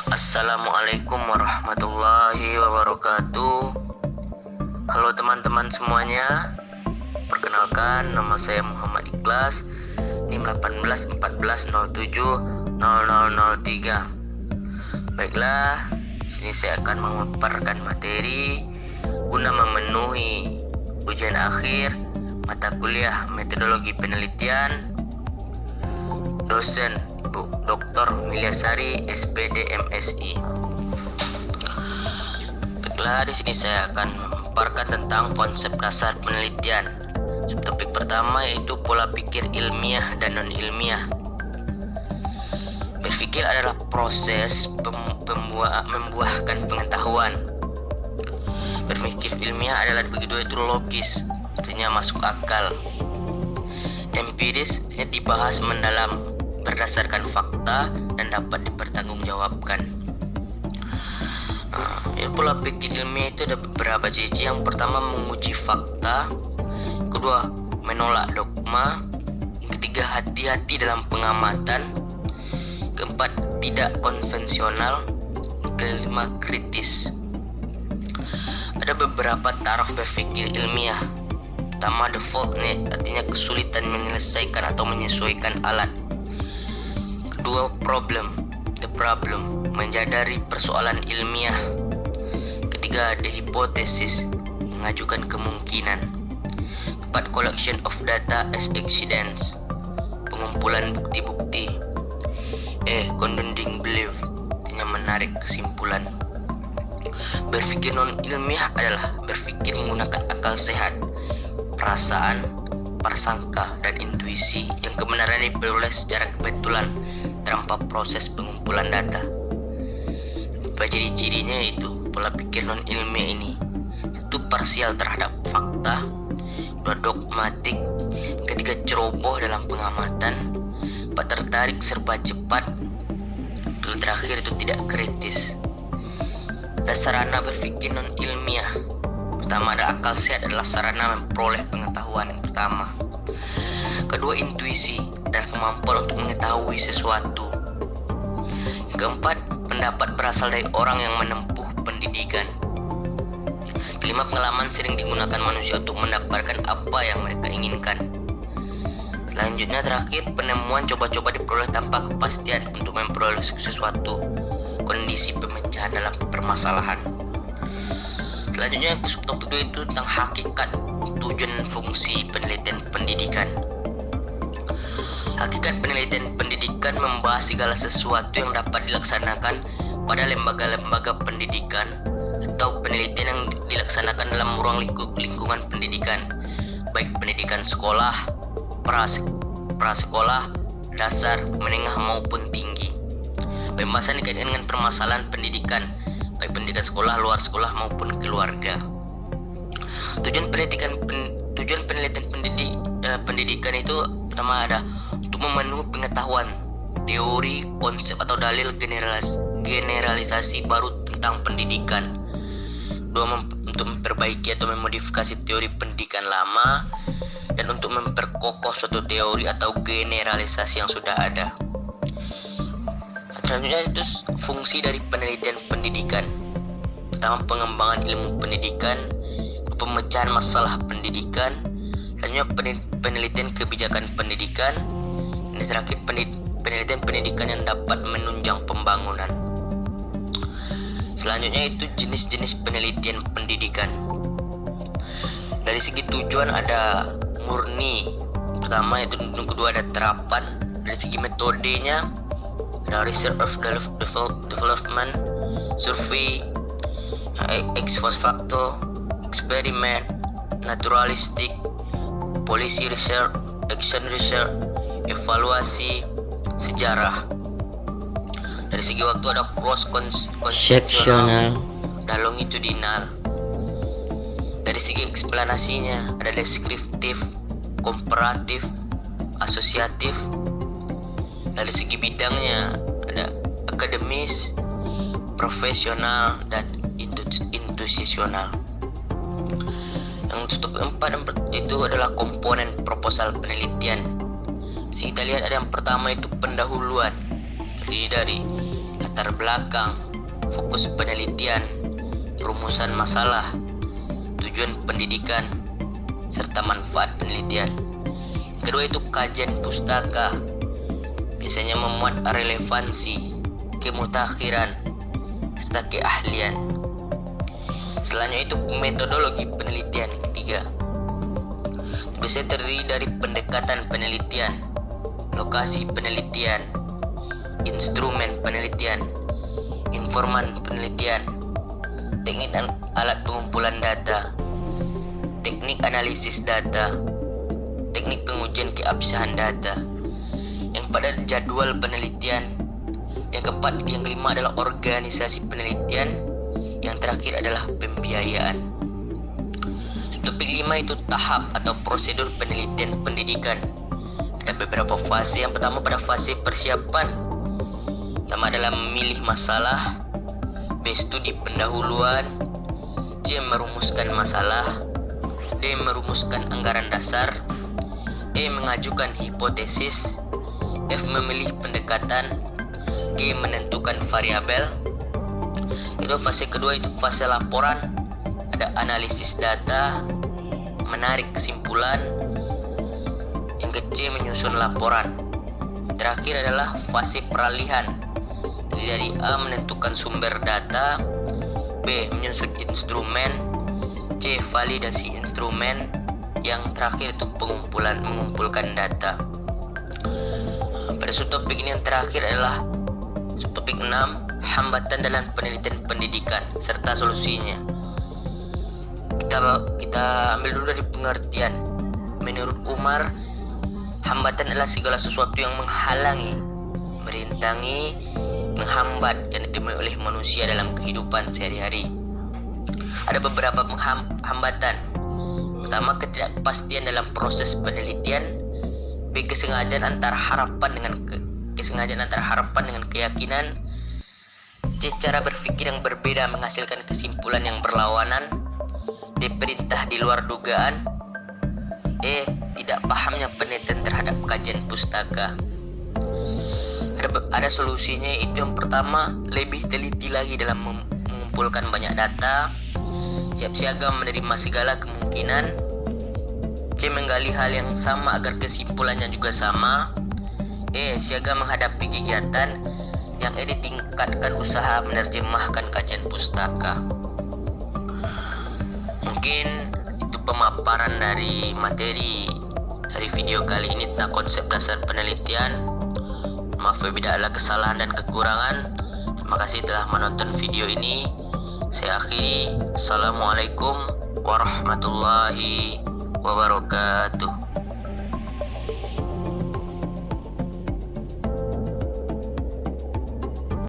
Assalamualaikum warahmatullahi wabarakatuh. Halo teman-teman semuanya. Perkenalkan, nama saya Muhammad Ikhlas, NIM 1814070003. Baiklah, sini saya akan memaparkan materi guna memenuhi ujian akhir mata kuliah metodologi penelitian dosen Ibu Dr. Milyasari SPD MSI. Baiklah, di sini saya akan memaparkan tentang konsep dasar penelitian. Subtopik pertama yaitu pola pikir ilmiah dan non ilmiah. Berpikir adalah proses membuahkan pengetahuan. Berpikir ilmiah adalah begitu itu logis, artinya masuk akal. Empiris artinya dibahas mendalam berdasarkan fakta dan dapat dipertanggungjawabkan. Pola pikir ilmiah itu ada beberapa ciri. Yang pertama, menguji fakta. Kedua, menolak dogma. Ketiga, hati-hati dalam pengamatan. Keempat, tidak konvensional. Kelima, kritis. Ada beberapa taraf berpikir ilmiah. Pertama, default need, artinya kesulitan menyelesaikan atau menyesuaikan alat. Kedua, the problem, menjadari persoalan ilmiah. Ketiga, the hypothesis, mengajukan kemungkinan. Keempat, collection of data as evidence, pengumpulan bukti-bukti. Condoning belief, artinya menarik kesimpulan. Berpikir non ilmiah adalah berpikir menggunakan akal sehat, perasaan, prasangka, dan intuisi yang kebenaran diperoleh secara kebetulan tanpa proses pengumpulan data. Ciri-cirinya itu pola pikir non ilmiah ini: satu, parsial terhadap fakta. Dua, dogmatik. Ketiga, ceroboh dalam pengamatan. Empat, tertarik serba cepat. Terakhir itu tidak kritis. Sarana berpikir non ilmiah. Pertama, ada akal sehat adalah sarana memperoleh pengetahuan yang pertama. Kedua, intuisi dan kemampuan untuk mengetahui sesuatu. Yang keempat, pendapat berasal dari orang yang menempuh pendidikan. Kelima, pengalaman sering digunakan manusia untuk mendapatkan apa yang mereka inginkan. Selanjutnya, terakhir, penemuan coba-coba diperoleh tanpa kepastian untuk memperoleh sesuatu. Kondisi pemecahan dalam permasalahan. Selanjutnya, subtopik 2 itu tentang hakikat, tujuan, fungsi penelitian pendidikan. Hakikat penelitian pendidikan membahas segala sesuatu yang dapat dilaksanakan pada lembaga-lembaga pendidikan atau penelitian yang dilaksanakan dalam ruang lingkungan pendidikan, baik pendidikan sekolah, prasekolah, dasar, menengah maupun tinggi. Pembahasan dikaitkan dengan permasalahan pendidikan, baik pendidikan sekolah, luar sekolah maupun keluarga. Tujuan penelitian pendidikan itu pertama ada untuk memenuhi pengetahuan, teori, konsep atau dalil generalisasi baru tentang pendidikan. Dua, untuk memperbaiki atau memodifikasi teori pendidikan lama, dan untuk memperkokoh suatu teori atau generalisasi yang sudah ada. Selanjutnya itu fungsi dari penelitian pendidikan. Pertama, pengembangan ilmu pendidikan, pemecahan masalah pendidikan. Selanjutnya, penelitian kebijakan pendidikan. Ini terakhir, penelitian pendidikan yang dapat menunjang pembangunan. Selanjutnya itu jenis-jenis penelitian pendidikan. Dari segi tujuan ada murni. Pertama itu, yang kedua ada terapan. Dari segi metodenya ada research of development, survei, ex post facto, eksperimen, naturalistik, policy research, action research, evaluasi, sejarah. Dari segi waktu ada cross sectional dan longitudinal. Dari segi eksplanasinya ada deskriptif, komparatif, asosiatif. Dari segi bidangnya ada akademis, profesional, dan institusional. Yang keempat itu adalah komponen proposal penelitian. Jadi kita lihat ada yang pertama itu pendahuluan, terdiri dari latar belakang, fokus penelitian, rumusan masalah, tujuan pendidikan, serta manfaat penelitian. Kedua itu kajian pustaka, biasanya memuat relevansi, kemutakhiran, serta keahlian. Selanjutnya itu metodologi penelitian. Ketiga, biasanya terdiri dari pendekatan penelitian, lokasi penelitian, instrumen penelitian, informan penelitian, teknik dan alat pengumpulan data, teknik analisis data, teknik pengujian keabsahan data. Yang pada jadwal penelitian. Yang keempat, yang kelima adalah organisasi penelitian. Yang terakhir adalah pembiayaan. Topik 5 itu tahap atau prosedur penelitian pendidikan. Ada beberapa fase. Yang pertama pada fase persiapan. Pertama adalah memilih masalah, B. Studi pendahuluan, C. Merumuskan masalah, D. Merumuskan anggaran dasar, E. Mengajukan hipotesis, F. Memilih pendekatan, G. Menentukan variabel. Itu fase kedua itu fase laporan. Ada analisis data, menarik kesimpulan. Yang ke-C menyusun laporan. Terakhir adalah fase peralihan. Jadi dari A menentukan sumber data, B menyusun instrumen, C validasi instrumen, yang terakhir itu mengumpulkan data. Pada subtopik ini yang terakhir adalah subtopik 6, hambatan dalam penelitian pendidikan serta solusinya. Kita ambil dulu dari pengertian. Menurut Umar, hambatan adalah segala sesuatu yang menghalangi, merintangi, menghambat yang ditemui oleh manusia dalam kehidupan sehari-hari. Ada beberapa hambatan. Pertama, ketidakpastian dalam proses penelitian. B. Kesengajaan antara harapan dengan keyakinan. C. Cara berpikir yang berbeda menghasilkan kesimpulan yang berlawanan. D. Perintah di luar dugaan. E. Tidak pahamnya penelitian terhadap kajian pustaka. Ada solusinya, itu yang pertama, lebih teliti lagi dalam mengumpulkan banyak data. Siap siaga menerima segala kemungkinan. C. Menggali hal yang sama agar kesimpulannya juga sama. E. Siaga menghadapi kegiatan. Yang E. Ditingkatkan usaha menerjemahkan kajian pustaka. Mungkin itu pemaparan dari materi dari video kali ini tentang konsep dasar penelitian. Maaf apabila ada kesalahan dan kekurangan. Terima kasih telah menonton video ini. Saya akhiri. Assalamualaikum warahmatullahi wabarakatuh.